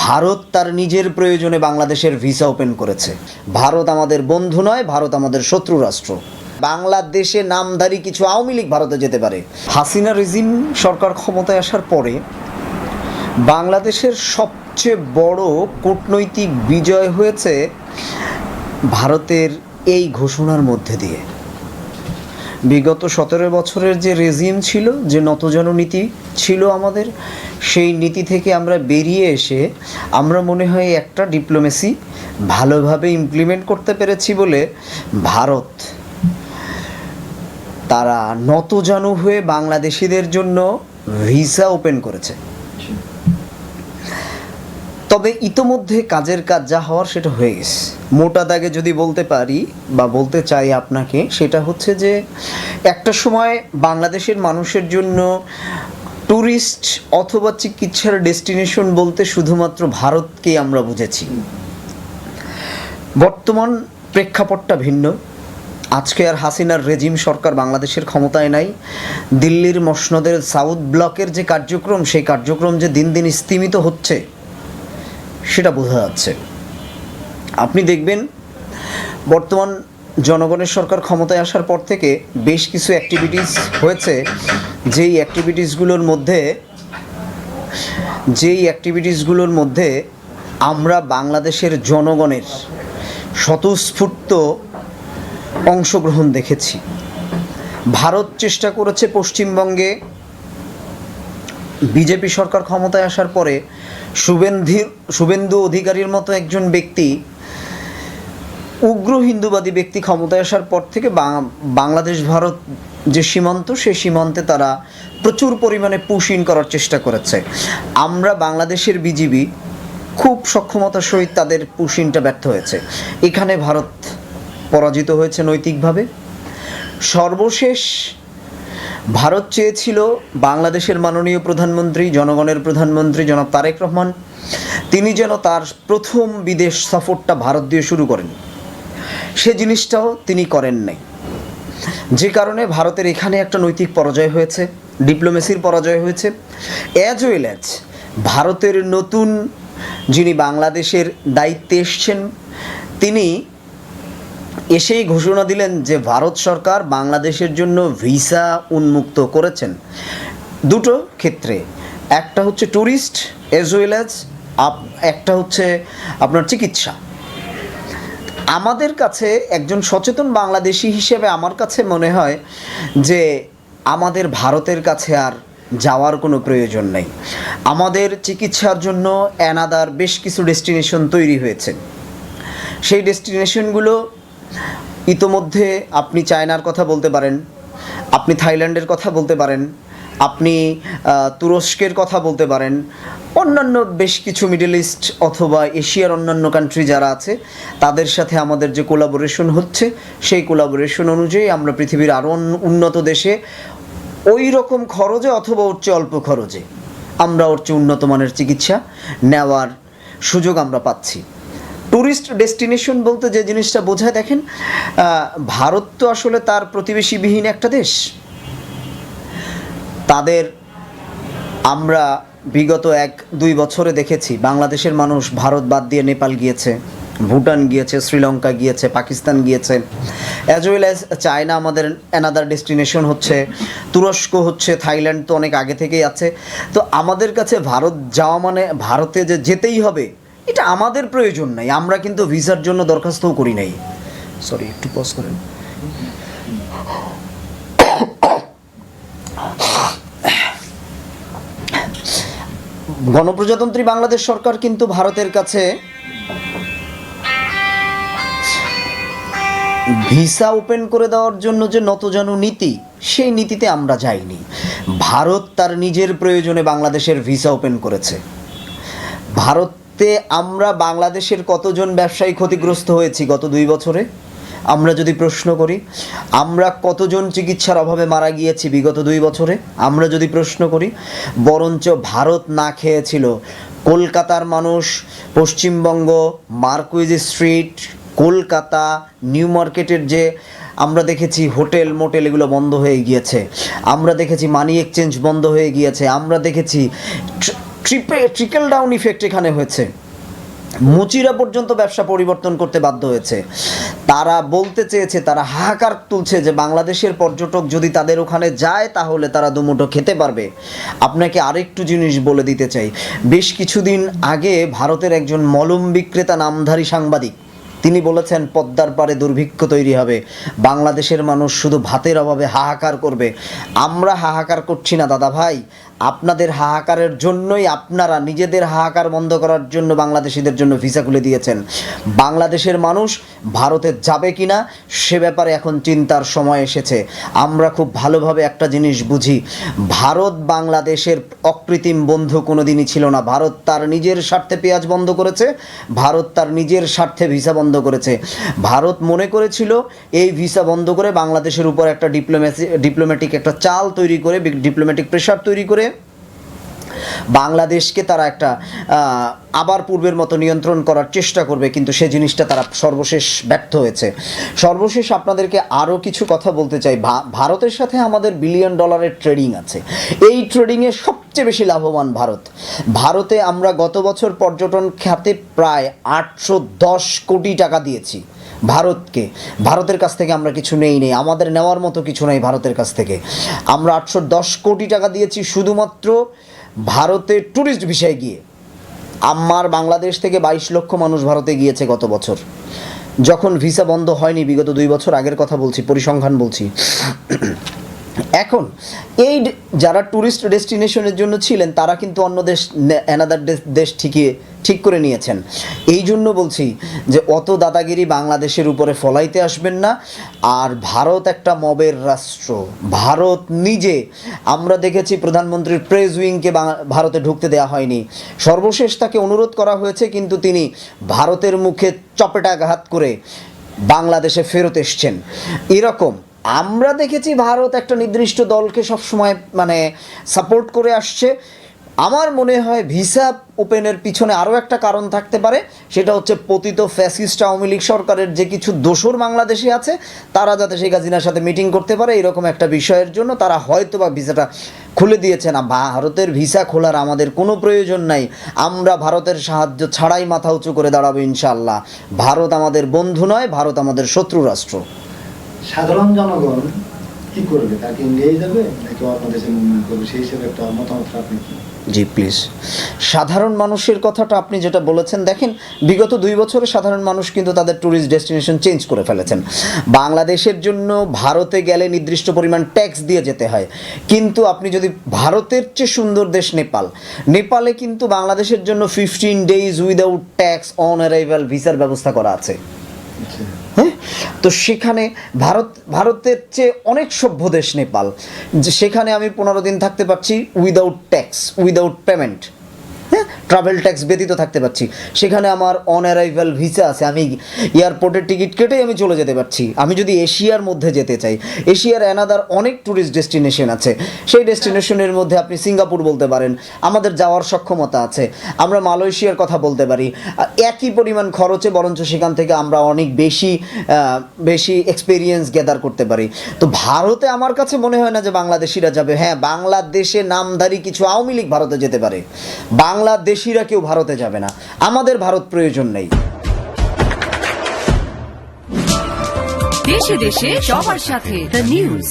ভারত তার নিজের প্রয়োজনে বাংলাদেশের ভিসা ওপেন করেছে। ভারত আমাদের বন্ধু নয়, ভারত আমাদের শত্রু রাষ্ট্র। বাংলাদেশে নামধারী কিছু আওয়ামী লীগ ভারতে যেতে পারে। হাসিনা রেজিম সরকার ক্ষমতায় আসার পরে বাংলাদেশের সবচেয়ে বড় কূটনৈতিক বিজয় হয়েছে ভারতের এই ঘোষণার মধ্যে দিয়ে। বিগত 17 বছরের যে রেজিম ছিল, যে নতজন নীতি ছিল আমাদের, সেই নীতি থেকে আমরা বেরিয়ে এসে আমরা মনে হয় একটা ডিপ্লোমেসি ভালোভাবে ইমপ্লিমেন্ট করতে পেরেছি বলে ভারত তারা নতজানু হয়ে বাংলাদেশিদের জন্য ভিসা ওপেন করেছে। তবে ইতোমধ্যে কাজের কাজ যা হওয়ার সেটা হয়ে গেছে। মোটা দাগে যদি বলতে পারি বা বলতে চাই আপনাকে, সেটা হচ্ছে যে একটা সময় বাংলাদেশের মানুষের জন্য ট্যুরিস্ট অথবা চিকিৎসার ডেস্টিনেশন বলতে শুধুমাত্র ভারতকেই আমরা বুঝেছি। বর্তমান প্রেক্ষাপটটা ভিন্ন। আজকে আর হাসিনার রেজিম সরকার বাংলাদেশের ক্ষমতায় নাই। দিল্লির মসনদের সাউথ ব্লকের যে কার্যক্রম, সেই কার্যক্রম যে দিন দিন স্তিমিত হচ্ছে সেটা বোঝা যাচ্ছে। আপনি দেখবেন বর্তমান জনগণের সরকার ক্ষমতায় আসার পর থেকে বেশ কিছু অ্যাক্টিভিটিস হয়েছে, যেই অ্যাক্টিভিটিসগুলোর মধ্যে আমরা বাংলাদেশের জনগণের স্বতঃস্ফূর্ত অংশগ্রহণ দেখেছি। ভারত চেষ্টা করেছে পশ্চিমবঙ্গে বিজেপি সরকার ক্ষমতায় আসার পরে শুভেন্দু অধিকারীর মতো একজন ব্যক্তি, উগ্র হিন্দুবাদী ব্যক্তি ক্ষমতায় আসার পর থেকে বাংলাদেশ ভারত যে সীমান্ত, সেই সীমান্তে তারা প্রচুর পরিমাণে পুশ ইন করার চেষ্টা করেছে। আমরা বাংলাদেশের বিজিবি খুব সক্ষমতার সহিত তাদের পুশ ইনটা ব্যর্থ হয়েছে। এখানে ভারত পরাজিত হয়েছে নৈতিকভাবে। সর্বশেষ ভারত চেয়েছিল বাংলাদেশের মাননীয় প্রধানমন্ত্রী, জনগণের প্রধানমন্ত্রী জনাব তারেক রহমান, তিনি যেন তার প্রথম বিদেশ সফরটা ভারত দিয়ে শুরু করেন। সে জিনিসটাও তিনি করেন নাই, যে কারণে ভারতের এখানে একটা নৈতিক পরাজয় হয়েছে, ডিপ্লোমেসির পরাজয় হয়েছে। অ্যাজ ওয়েল অ্যাজ ভারতের নতুন যিনি বাংলাদেশের দায়িত্বে এসছেন, তিনি এসেই ঘোষণা দিলেন যে ভারত সরকার বাংলাদেশের জন্য ভিসা উন্মুক্ত করেছেন দুটো ক্ষেত্রে। একটা হচ্ছে ট্যুরিস্ট অ্যাজ ওয়েল অ্যাজ একটা হচ্ছে আপনার চিকিৎসা। আমাদের কাছে একজন সচেতন বাংলাদেশি হিসেবে আমার কাছে মনে হয় যে আমাদের ভারতের কাছে আর যাওয়ার কোনো প্রয়োজন নেই। আমাদের চিকিৎসার জন্য অ্যানাদার বেশ কিছু ডেস্টিনেশন তৈরি হয়েছে। সেই ডেস্টিনেশনগুলো ইতোমধ্যে আপনি চায়নার কথা বলতে পারেন, আপনি থাইল্যান্ডের কথা বলতে পারেন, আপনি তুরস্কের কথা বলতে পারেন, অন্যান্য বেশ কিছু মিডল ইস্ট অথবা এশিয়ার অন্যান্য কান্ট্রি যারা আছে তাদের সাথে আমাদের যে কোলাবোরেশন হচ্ছে, সেই কোলাবোরেশন অনুযায়ী আমরা পৃথিবীর আরও উন্নত দেশে ওই রকম খরচে অথবা ওর চেয়ে অল্প খরচে আমরা ওর চেয়ে উন্নত মানের চিকিৎসা নেওয়ার সুযোগ আমরা পাচ্ছি। ট্যুরিস্ট ডেস্টিনেশন বলতে যে জিনিসটা বোঝায়, দেখেন ভারত তো আসলে তার প্রতিবেশীবিহীন একটা দেশ। তাদের আমরা বিগত 1-2 বছরে দেখেছি বাংলাদেশের মানুষ ভারত বাদ দিয়ে নেপাল গিয়েছে, ভুটান গিয়েছে, শ্রীলঙ্কা গিয়েছে, পাকিস্তান গিয়েছে, অ্যাজ ওয়েল অ্যাজ চায়না আমাদের অ্যানাদার ডেস্টিনেশন হচ্ছে, তুরস্ক হচ্ছে, থাইল্যান্ড তো অনেক আগে থেকেই আছে। তো আমাদের কাছে ভারত যাওয়া মানে ভারতে যে যেতেই হবে এটা আমাদের প্রয়োজন নাই। আমরা কিন্তু ভিসার জন্য দরখাস্তও করি নাই। সরি, একটু পজ করেন। গণপ্রজাতন্ত্রী বাংলাদেশ সরকার কিন্তু ভারতের কাছে ভিসা ওপেন করে দেওয়ার জন্য যে নতজানু নীতি, সেই নীতিতে আমরা যাইনি। ভারত তার নিজের প্রয়োজনে বাংলাদেশের ভিসা ওপেন করেছে। ভারতে আমরা বাংলাদেশের কতজন ব্যবসায়ী ক্ষতিগ্রস্ত হয়েছি গত 2 বছরে আমরা যদি প্রশ্ন করি, আমরা কতজন চিকিৎসার অভাবে মারা গিয়েছি বিগত 2 বছরে আমরা যদি প্রশ্ন করি, বরঞ্চ ভারত না খেয়েছিল কলকাতার মানুষ, Paschimbanga, Marquis street, Kolkata, new মার্কেটের যে আমরা দেখেছি হোটেল মোটেল এগুলো বন্ধ হয়ে গিয়েছে, আমরা দেখেছি মানি এক্সচেঞ্জ বন্ধ হয়ে গিয়েছে, আমরা দেখেছি ট্রিকল ডাউন ইফেক্ট এখানে হয়েছে। মুচিরা পর্যন্ত ব্যবসা পরিবর্তন করতে বাধ্য হয়েছে। তারা বলতে চেয়েছে, তারা হাহাকার তুলছে যে বাংলাদেশের পর্যটক যদি তাদের ওখানে যায় তাহলে তারা দুমুঠো খেতে পারবে। আপনাকে আরেকটু জিনিস বলে দিতে চাই, বেশ কিছুদিন আগে ভারতের একজন মলম বিক্রেতা নামধারী সাংবাদিক তিনি বলেছেন পদ্মার পাড়ে দুর্ভিক্ষ তৈরি হবে, বাংলাদেশের মানুষ শুধু ভাতের অভাবে হাহাকার করবে। আমরা হাহাকার করছি না দাদা ভাই, আপনাদের হাহাকারের জন্যই আপনারা নিজেদের হাহাকার বন্ধ করার জন্য বাংলাদেশিদের জন্য ভিসা খুলে দিয়েছেন। বাংলাদেশের মানুষ ভারতে যাবে কিনা সে ব্যাপারে এখন চিন্তার সময় এসেছে। আমরা খুব ভালোভাবে একটা জিনিস বুঝি, ভারত বাংলাদেশের অকৃত্রিম বন্ধু কোনো দিনই ছিল না। ভারত তার নিজের স্বার্থে পেঁয়াজ বন্ধ করেছে, ভারত তার নিজের স্বার্থে ভিসা বন্ধ করেছে। ভারত মনে করেছিল এই ভিসা বন্ধ করে বাংলাদেশের উপর একটা ডিপ্লোম্যাটিক একটা চাল তৈরি করে, ডিপ্লোম্যাটিক প্রেশার তৈরি করে বাংলাদেশকে তারা একটা আবার পূর্বের মতো নিয়ন্ত্রণ করার চেষ্টা করবে, কিন্তু সে জিনিসটা তারা সর্বশেষ ব্যর্থ হয়েছে। সর্বশেষ আপনাদেরকে আরও কিছু কথা বলতে চাই। ভারতের সাথে আমাদের $1 বিলিয়ন ট্রেডিং আছে। এই ট্রেডিংয়ে সবচেয়ে বেশি লাভবান ভারত। ভারতে আমরা গত বছর পর্যটন খাতে প্রায় 810 কোটি টাকা দিয়েছি ভারতকে। ভারতের কাছ থেকে আমরা কিছু নেই, আমাদের নেওয়ার মতো কিছু নেই ভারতের কাছ থেকে। আমরা 810 কোটি টাকা দিয়েছি শুধুমাত্র ভারতে ট্যুরিস্ট ভিসায় গিয়ে। আমার বাংলাদেশ থেকে 22 লক্ষ মানুষ ভারতে গিয়েছে গত বছর, যখন ভিসা বন্ধ হয়নি। বিগত 2 বছর আগের কথা বলছি, পরিসংখ্যান বলছি। এখন এই যারা ট্যুরিস্ট ডেস্টিনেশনের জন্য ছিলেন তারা কিন্তু অন্য দেশ, অ্যানাদার দেশ ঠিক করে নিয়েছেন। এই জন্য বলছি যে অত দাদাগিরি বাংলাদেশের উপরে ফলাইতে আসবেন না। আর ভারত একটা মবের রাষ্ট্র। ভারত নিজে, আমরা দেখেছি প্রধানমন্ত্রীর প্রেস উইংকে ভারতে ঢুকতে দেওয়া হয়নি। সর্বশেষ তাকে অনুরোধ করা হয়েছে, কিন্তু তিনি ভারতের মুখে চপেটাঘাত করে বাংলাদেশে ফেরত এসছেন। এরকম আমরা দেখেছি ভারত একটা নির্দিষ্ট দলকে সবসময় সাপোর্ট করে আসছে। আমার মনে হয় ভিসা ওপেনের পিছনে আরও একটা কারণ থাকতে পারে, সেটা হচ্ছে পতিত ফ্যাসিস্ট আওয়ামী লীগ সরকারের যে কিছু দোসর বাংলাদেশে আছে, তারা যাতে শেখ হাসিনার সাথে মিটিং করতে পারে, এরকম একটা বিষয়ের জন্য তারা হয়তো বা ভিসাটা খুলে দিয়েছে। না, ভারতের ভিসা খোলার আমাদের কোনো প্রয়োজন নাই। আমরা ভারতের সাহায্য ছাড়াই মাথা উঁচু করে দাঁড়াবো ইনশাআল্লাহ। ভারত আমাদের বন্ধু নয়, ভারত আমাদের শত্রু রাষ্ট্র। সাধারণ জনগণ কি করবে? তাকে ইন্ডিয়ায় যাবে নাকি অন্য দেশে মুভমেন্ট করবে? সেই হিসেবে একটা মতামত আপনি কি? জি প্লিজ। সাধারণ মানুষের কথাটা আপনি যেটা বলেছেন, দেখেন বিগত 2 বছরে সাধারণ মানুষ কিন্তু তাদের ট্যুরিস্ট ডেস্টিনেশন চেঞ্জ করে ফেলেছেন। বাংলাদেশের জন্য ভারতে গেলে নির্দিষ্ট পরিমাণ ট্যাক্স দিয়ে যেতে হয়, কিন্তু আপনি যদি ভারতের চেয়ে সুন্দর দেশ নেপালে কিন্তু বাংলাদেশের জন্য 15 days without tax on arrival ভিসার ব্যবস্থা করা আছে। হ্যাঁ, তো সেখানে ভারতের চেয়ে অনেক সভ্য দেশ নেপাল, যে সেখানে আমি 15 দিন থাকতে পারছি উইদাউট ট্যাক্স, উইদাউট পেমেন্ট। হ্যাঁ, ট্রাভেল ট্যাক্স ব্যতীত থাকতে পারছি। সেখানে আমার অন অ্যারাইভাল ভিসা আছে, আমি এয়ারপোর্টের টিকিট কেটেই আমি চলে যেতে পারছি। আমি যদি এশিয়ার মধ্যে যেতে চাই, এশিয়ার অ্যানাদার অনেক ট্যুরিস্ট ডেস্টিনেশন আছে। সেই ডেস্টিনেশনের মধ্যে আপনি সিঙ্গাপুর বলতে পারেন, আমাদের যাওয়ার সক্ষমতা আছে। আমরা মালয়েশিয়ার কথা বলতে পারি, একই পরিমাণ খরচে, বরঞ্চ সেখান থেকে আমরা অনেক বেশি এক্সপিরিয়েন্স গ্যাদার করতে পারি। তো ভারতে আমার কাছে মনে হয় না যে বাংলাদেশিরা যাবে। হ্যাঁ, বাংলাদেশে নামধারী কিছু আওয়ামী লীগ ভারতে যেতে পারে, বাংলাদেশিরা কেউ ভারতে যাবে না। আমাদের ভারত প্রয়োজন নেই। দেশে দেশে সবার সাথে দ্য নিউজ।